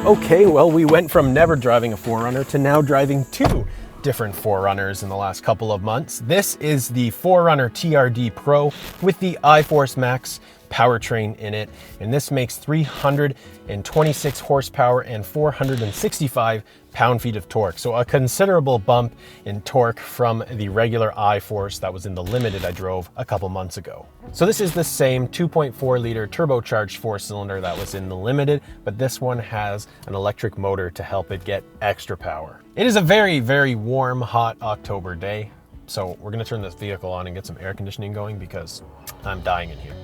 Okay, well, we went from never driving a 4Runner to now driving two different 4Runners in the last couple of months. This is the 4Runner TRD Pro with the iForce Max powertrain in it, and this makes 326 horsepower and 465 pound-feet of torque. So a considerable bump in torque from the regular iForce that was in the Limited I drove a couple months ago. So this is the same 2.4 liter turbocharged 4-cylinder that was in the Limited, but this one has an electric motor to help it get extra power. It is a very, very warm, hot October day. So we're gonna turn this vehicle on and get some air conditioning going because I'm dying in here.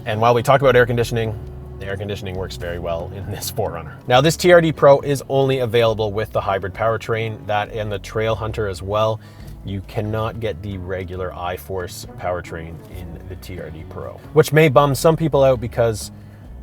And while we talk about air conditioning, the air conditioning works very well in this 4Runner. Now this TRD Pro is only available with the hybrid powertrain, that and the Trail Hunter as well. You cannot get the regular iForce powertrain in the TRD Pro, which may bum some people out because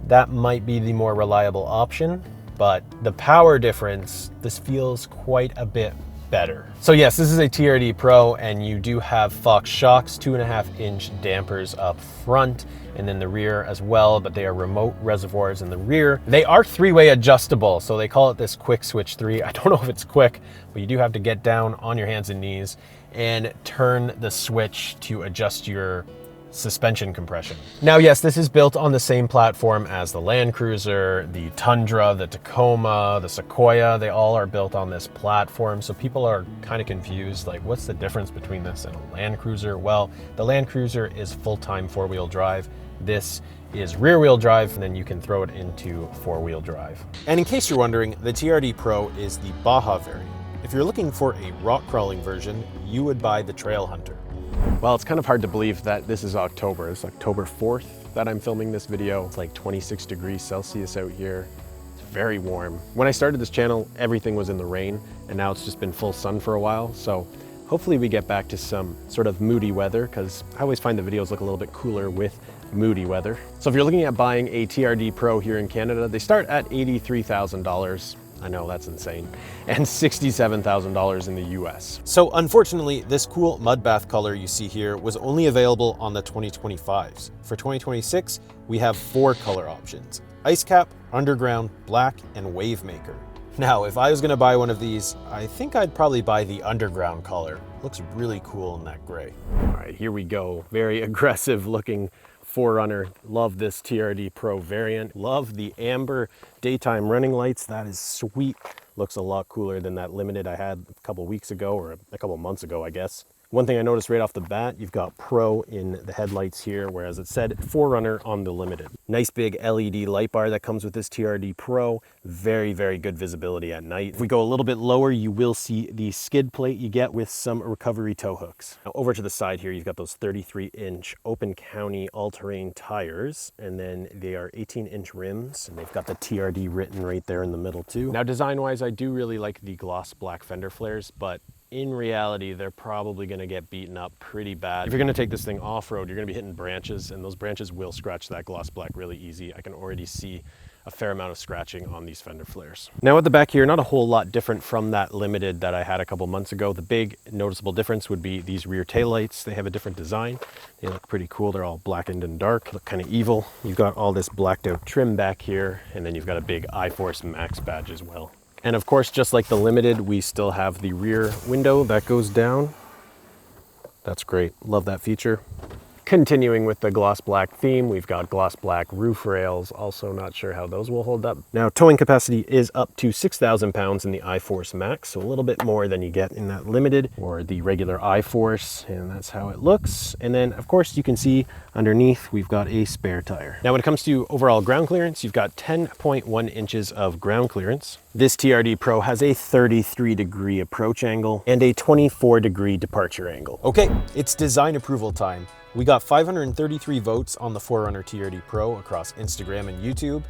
that might be the more reliable option, but the power difference, this feels quite a bit better. So yes, this is a TRD Pro, and you do have Fox shocks, 2.5-inch dampers up front and in the rear as well, but they are remote reservoirs in the rear. They are 3-way adjustable, so they call it this Quick Switch 3. I don't know if it's quick, but you do have to get down on your hands and knees and turn the switch to adjust your suspension compression. Now, yes, this is built on the same platform as the Land Cruiser, the Tundra, the Tacoma, the Sequoia. They all are built on this platform. So people are kind of confused, like, what's the difference between this and a Land Cruiser? Well, the Land Cruiser is full-time 4-wheel drive. This is rear-wheel drive, and then you can throw it into 4-wheel drive. And in case you're wondering, the TRD Pro is the Baja variant. If you're looking for a rock crawling version, you would buy the Trail Hunter. Well, it's kind of hard to believe that this is October. It's October 4th that I'm filming this video. It's like 26 degrees Celsius out here. It's very warm. When I started this channel, everything was in the rain, and now it's just been full sun for a while. So hopefully we get back to some sort of moody weather, because I always find the videos look a little bit cooler with moody weather. So if you're looking at buying a TRD Pro here in Canada, they start at $83,000. I know, that's insane. And $67,000 in the US. So unfortunately, this cool mud bath color you see here was only available on the 2025s. For 2026, we have 4 color options: Ice Cap, Underground, Black, and Wavemaker. Now, if I was gonna buy one of these, I think I'd probably buy the Underground color. Looks really cool in that gray. All right, here we go. Very aggressive looking 4Runner. Love this TRD Pro variant. Love the amber daytime running lights. That is sweet. Looks a lot cooler than that Limited I had a couple weeks ago, or a couple months ago, I guess. One thing I noticed right off the bat, you've got Pro in the headlights here, whereas it said 4Runner on the Limited. Nice big LED light bar that comes with this TRD Pro. Very, very good visibility at night. If we go a little bit lower, you will see the skid plate you get with some recovery tow hooks. Now over to the side here, you've got those 33-inch Open County all-terrain tires, and then they are 18-inch rims, and they've got the TRD written right there in the middle too. Now design-wise, I do really like the gloss black fender flares, but in reality, they're probably gonna get beaten up pretty bad. If you're gonna take this thing off-road, you're gonna be hitting branches, and those branches will scratch that gloss black really easy. I can already see a fair amount of scratching on these fender flares. Now at the back here, not a whole lot different from that Limited that I had a couple months ago. The big noticeable difference would be these rear taillights. They have a different design. They look pretty cool. They're all blackened and dark, look kind of evil. You've got all this blacked out trim back here, and then you've got a big iForce Max badge as well. And of course, just like the Limited, we still have the rear window that goes down. That's great, love that feature. Continuing with the gloss black theme, we've got gloss black roof rails. Also not sure how those will hold up. Now, towing capacity is up to 6,000 pounds in the iForce Max, so a little bit more than you get in that Limited or the regular iForce, and that's how it looks. And then, of course, you can see underneath, we've got a spare tire. Now, when it comes to overall ground clearance, you've got 10.1 inches of ground clearance. This TRD Pro has a 33-degree approach angle and a 24-degree departure angle. Okay, it's design approval time. We got 533 votes on the 4Runner TRD Pro across Instagram and YouTube,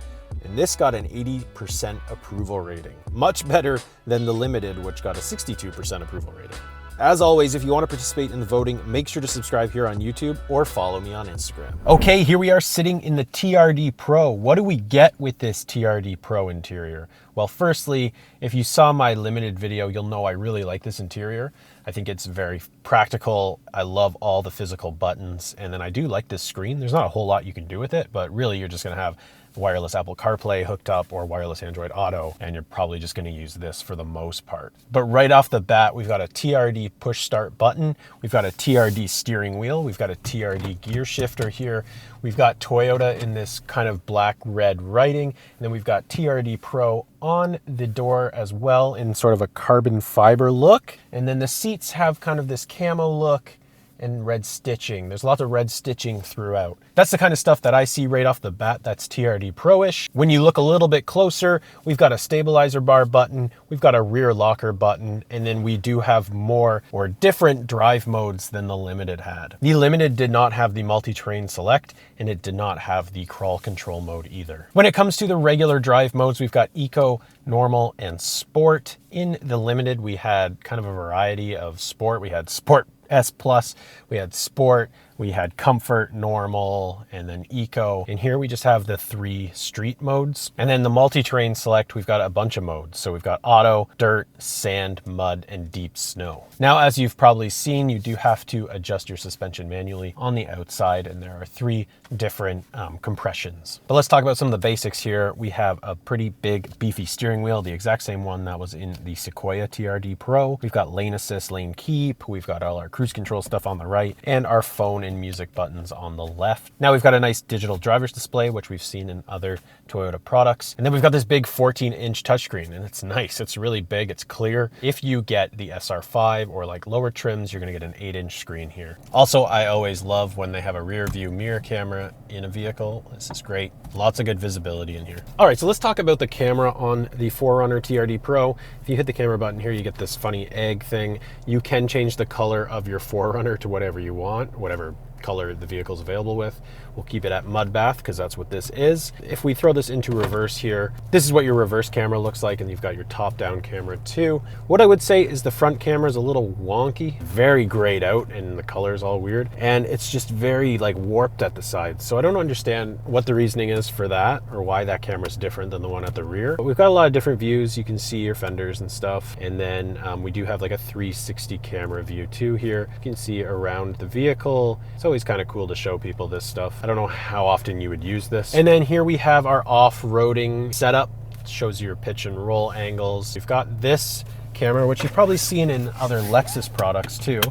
and this got an 80% approval rating. Much better than the Limited, which got a 62% approval rating. As always, if you want to participate in the voting, make sure to subscribe here on YouTube or follow me on Instagram. Okay, here we are sitting in the TRD Pro. What do we get with this TRD Pro interior? Well, firstly, if you saw my limited video, you'll know I really like this interior. I think it's very practical. I love all the physical buttons. And then I do like this screen. There's not a whole lot you can do with it, but really you're just gonna have wireless Apple CarPlay hooked up or wireless Android Auto, and you're probably just gonna use this for the most part. But right off the bat, we've got a TRD push start button. We've got a TRD steering wheel. We've got a TRD gear shifter here. We've got Toyota in this kind of black-red writing. And then we've got TRD Pro on the door as well in sort of a carbon fiber look. And then the seats have kind of this camo look and red stitching. There's lots of red stitching throughout. That's the kind of stuff that I see right off the bat. That's TRD Pro-ish. When you look a little bit closer, we've got a stabilizer bar button, we've got a rear locker button, and then we do have more or different drive modes than the Limited had. The Limited did not have the multi-terrain select, and it did not have the crawl control mode either. When it comes to the regular drive modes, we've got Eco, Normal, and Sport. In the Limited, we had kind of a variety of Sport. We had Sport S Plus, we had Sport, we had Comfort, Normal, and then Eco. And here we just have the 3 street modes. And then the multi-terrain select, we've got a bunch of modes. So we've got auto, dirt, sand, mud, and deep snow. Now, as you've probably seen, you do have to adjust your suspension manually on the outside, and there are 3 different compressions. But let's talk about some of the basics here. We have a pretty big, beefy steering wheel, the exact same one that was in the Sequoia TRD Pro. We've got lane assist, lane keep. We've got all our cruise control stuff on the right, and our phone and music buttons on the left. Now we've got a nice digital driver's display, which we've seen in other Toyota products. And then we've got this big 14-inch touchscreen, and it's nice. It's really big, it's clear. If you get the SR5 or like lower trims, you're gonna get an 8-inch screen here. Also, I always love when they have a rear view mirror camera in a vehicle. This is great. Lots of good visibility in here. All right, so let's talk about the camera on the 4Runner TRD Pro. If you hit the camera button here, you get this funny egg thing. You can change the color of your 4Runner to whatever you want, whatever color the vehicle's available with. We'll keep it at mud bath because that's what this is. If we throw this into reverse here, this is what your reverse camera looks like, and you've got your top down camera too. What I would say is the front camera is a little wonky, very grayed out, and the color is all weird, and it's just very like warped at the sides. So I don't understand what the reasoning is for that or why that camera is different than the one at the rear. But we've got a lot of different views. You can see your fenders and stuff, and then we do have like a 360 camera view too here. You can see around the vehicle. It's always kind of cool to show people this stuff. I don't know how often you would use this. And then here we have our off-roading setup. It shows you your pitch and roll angles. We've got this camera, which you've probably seen in other Lexus products too.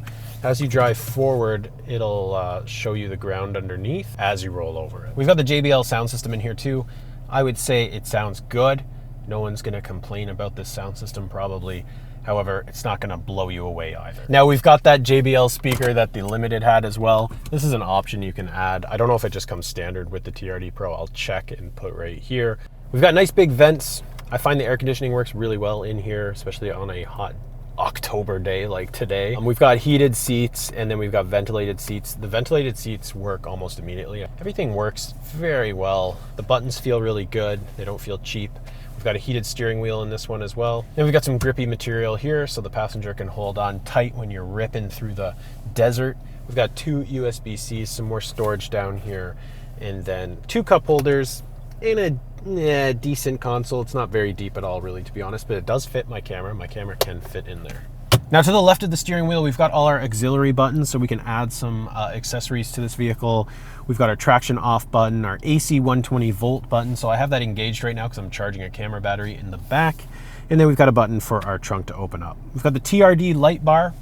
As you drive forward, it'll show you the ground underneath as you roll over it. We've got the JBL sound system in here too. I would say it sounds good. No one's gonna complain about this sound system probably. However, it's not gonna blow you away either. Now we've got that JBL speaker that the Limited had as well. This is an option you can add. I don't know if it just comes standard with the TRD Pro. I'll check and put right here. We've got nice big vents. I find the air conditioning works really well in here, especially on a hot October day like today. We've got heated seats, and then we've got ventilated seats. The ventilated seats work almost immediately. Everything works very well. The buttons feel really good. They don't feel cheap. We've got a heated steering wheel in this one as well. Then we've got some grippy material here so the passenger can hold on tight when you're ripping through the desert. We've got 2 USB-Cs, some more storage down here, and then 2 cup holders in a decent console. It's not very deep at all, really, to be honest, but it does fit my camera. My camera can fit in there. Now to the left of the steering wheel, we've got all our auxiliary buttons, so we can add some accessories to this vehicle. We've got our traction off button, our AC 120 volt button. So I have that engaged right now because I'm charging a camera battery in the back. And then we've got a button for our trunk to open up. We've got the TRD light bar.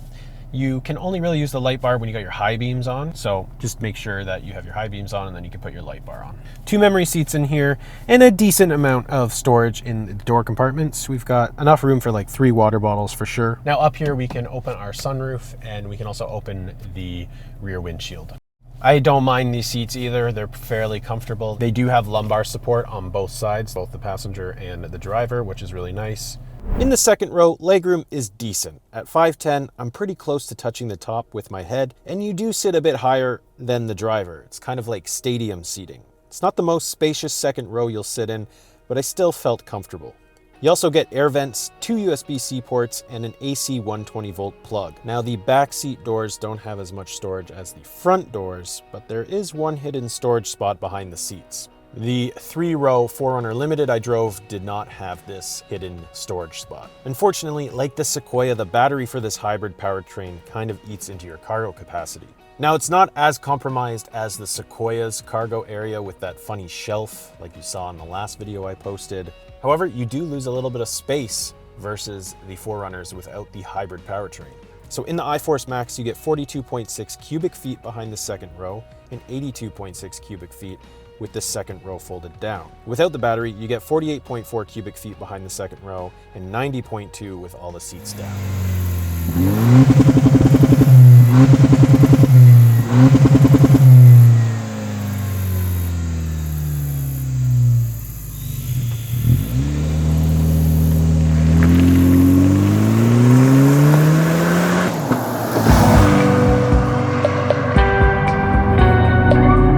You can only really use the light bar when you got your high beams on. So just make sure that you have your high beams on, and then you can put your light bar on. 2 memory seats in here and a decent amount of storage in the door compartments. We've got enough room for like 3 water bottles for sure. Now up here, we can open our sunroof, and we can also open the rear windshield. I don't mind these seats either. They're fairly comfortable. They do have lumbar support on both sides, both the passenger and the driver, which is really nice. In the second row, legroom is decent. At 5'10", I'm pretty close to touching the top with my head, and you do sit a bit higher than the driver. It's kind of like stadium seating. It's not the most spacious second row you'll sit in, but I still felt comfortable. You also get air vents, 2 USB-C ports, and an AC 120 volt plug. Now the back seat doors don't have as much storage as the front doors, but there is one hidden storage spot behind the seats. The 3-row 4Runner Limited I drove did not have this hidden storage spot. Unfortunately, like the Sequoia, the battery for this hybrid powertrain kind of eats into your cargo capacity. Now, it's not as compromised as the Sequoia's cargo area with that funny shelf like you saw in the last video I posted. However, you do lose a little bit of space versus the 4Runners without the hybrid powertrain. So in the iForce Max, you get 42.6 cubic feet behind the second row and 82.6 cubic feet with the second row folded down. Without the battery, you get 48.4 cubic feet behind the second row and 90.2 with all the seats down.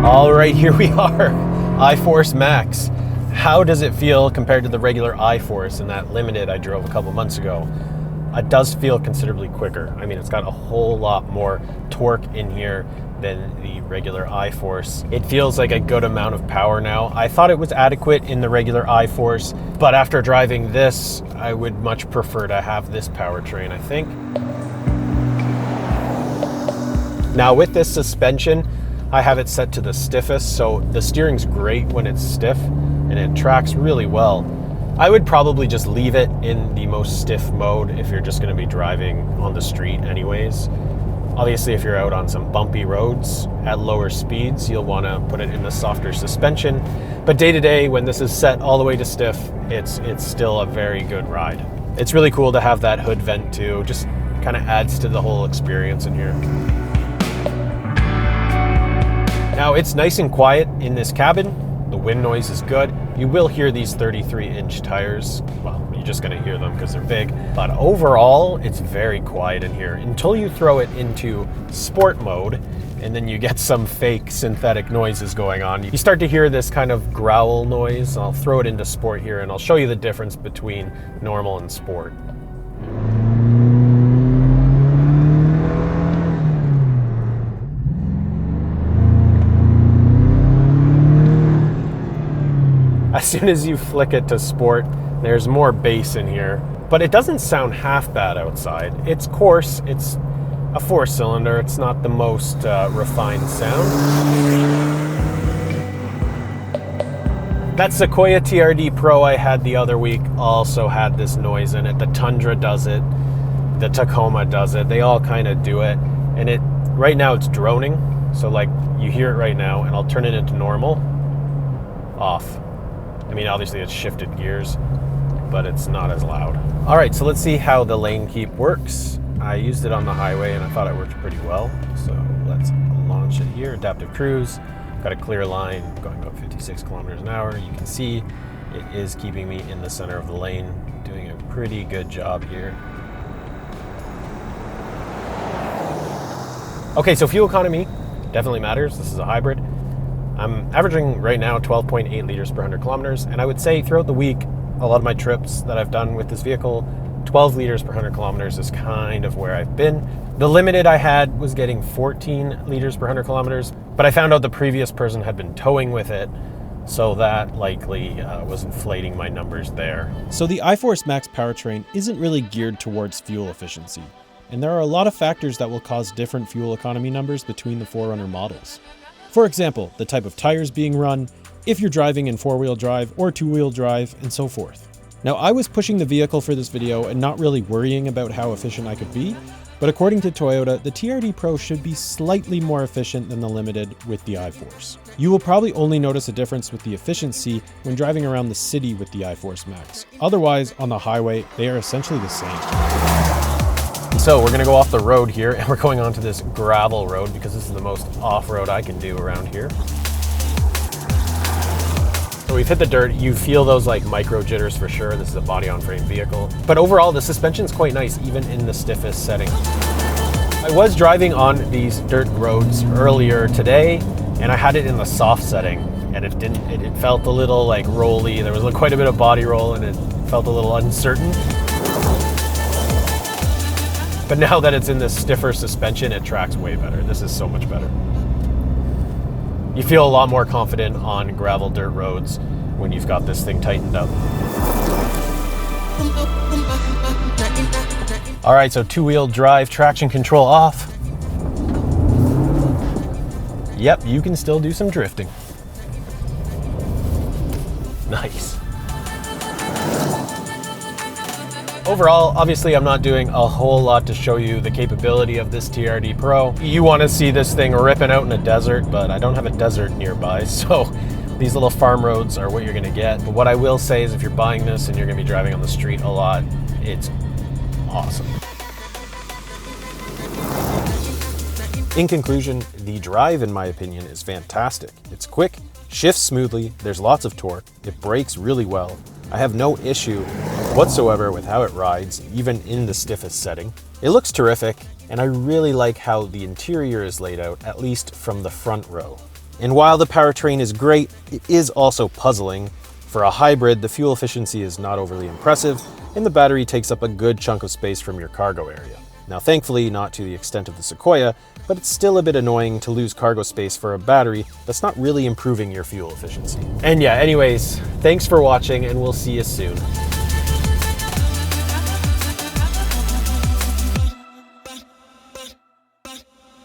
All right, here we are, iForce Max. How does it feel compared to the regular iForce and that Limited I drove a couple months ago? It does feel considerably quicker. I mean, it's got a whole lot more torque in here than the regular iForce. It feels like a good amount of power now. I thought it was adequate in the regular iForce, but after driving this, I would much prefer to have this powertrain, I think. Now with this suspension, I have it set to the stiffest, so the steering's great when it's stiff and it tracks really well. I would probably just leave it in the most stiff mode if you're just going to be driving on the street anyways. Obviously, if you're out on some bumpy roads at lower speeds, you'll want to put it in the softer suspension. But day to day, when this is set all the way to stiff, it's still a very good ride. It's really cool to have that hood vent too, just kind of adds to the whole experience in here. Now it's nice and quiet in this cabin. The wind noise is good. You will hear these 33-inch tires. Well, you're just gonna hear them because they're big. But overall, it's very quiet in here until you throw it into sport mode, and then you get some fake synthetic noises going on. You start to hear this kind of growl noise. I'll throw it into sport here and I'll show you the difference between normal and sport. As soon as you flick it to sport, there's more bass in here, but it doesn't sound half bad outside. It's coarse, it's a 4-cylinder, it's not the most refined sound. That Sequoia TRD Pro I had the other week also had this noise in it. The Tundra does it, the Tacoma does it, they all kind of do it. And right now it's droning, so like you hear it right now, and I'll turn it into normal, off. I mean, obviously it's shifted gears, but it's not as loud. All right, so let's see how the lane keep works. I used it on the highway and I thought it worked pretty well. So let's launch it here, adaptive cruise. Got a clear line going about 56 kilometers an hour. You can see it is keeping me in the center of the lane, doing a pretty good job here. Okay, so fuel economy definitely matters. This is a hybrid. I'm averaging right now 12.8 liters per 100 kilometers, and I would say throughout the week, a lot of my trips that I've done with this vehicle, 12 liters per 100 kilometers is kind of where I've been. The Limited I had was getting 14 liters per 100 kilometers, but I found out the previous person had been towing with it, so that likely was inflating my numbers there. So the iForce Max powertrain isn't really geared towards fuel efficiency, and there are a lot of factors that will cause different fuel economy numbers between the 4Runner models. For example, the type of tires being run, if you're driving in 4-wheel drive or 2-wheel drive, and so forth. Now, I was pushing the vehicle for this video and not really worrying about how efficient I could be, but according to Toyota, the TRD Pro should be slightly more efficient than the Limited with the iForce. You will probably only notice a difference with the efficiency when driving around the city with the iForce Max. Otherwise, on the highway, they are essentially the same. So we're gonna go off the road here and we're going onto this gravel road because this is the most off-road I can do around here. So we've hit the dirt. You feel those like micro jitters for sure. This is a body-on-frame vehicle. But overall, the suspension's quite nice, even in the stiffest setting. I was driving on these dirt roads earlier today and I had it in the soft setting and it felt a little like rolly. There was quite a bit of body roll and it felt a little uncertain. But now that it's in this stiffer suspension, it tracks way better. This is so much better. You feel a lot more confident on gravel dirt roads when you've got this thing tightened up. All right, so two-wheel drive, traction control off. Yep, you can still do some drifting. Nice. Overall, obviously I'm not doing a whole lot to show you the capability of this TRD Pro. You want to see this thing ripping out in a desert, but I don't have a desert nearby, so these little farm roads are what you're going to get. But what I will say is if you're buying this and you're going to be driving on the street a lot, it's awesome. In conclusion, the drive, in my opinion, is fantastic. It's quick, shifts smoothly, there's lots of torque, it brakes really well. I have no issue whatsoever with how it rides, even in the stiffest setting. It looks terrific, and I really like how the interior is laid out, at least from the front row. And while the powertrain is great, it is also puzzling. For a hybrid, the fuel efficiency is not overly impressive, and the battery takes up a good chunk of space from your cargo area. Now, thankfully, not to the extent of the Sequoia, but it's still a bit annoying to lose cargo space for a battery that's not really improving your fuel efficiency. And yeah, anyways, thanks for watching, and we'll see you soon.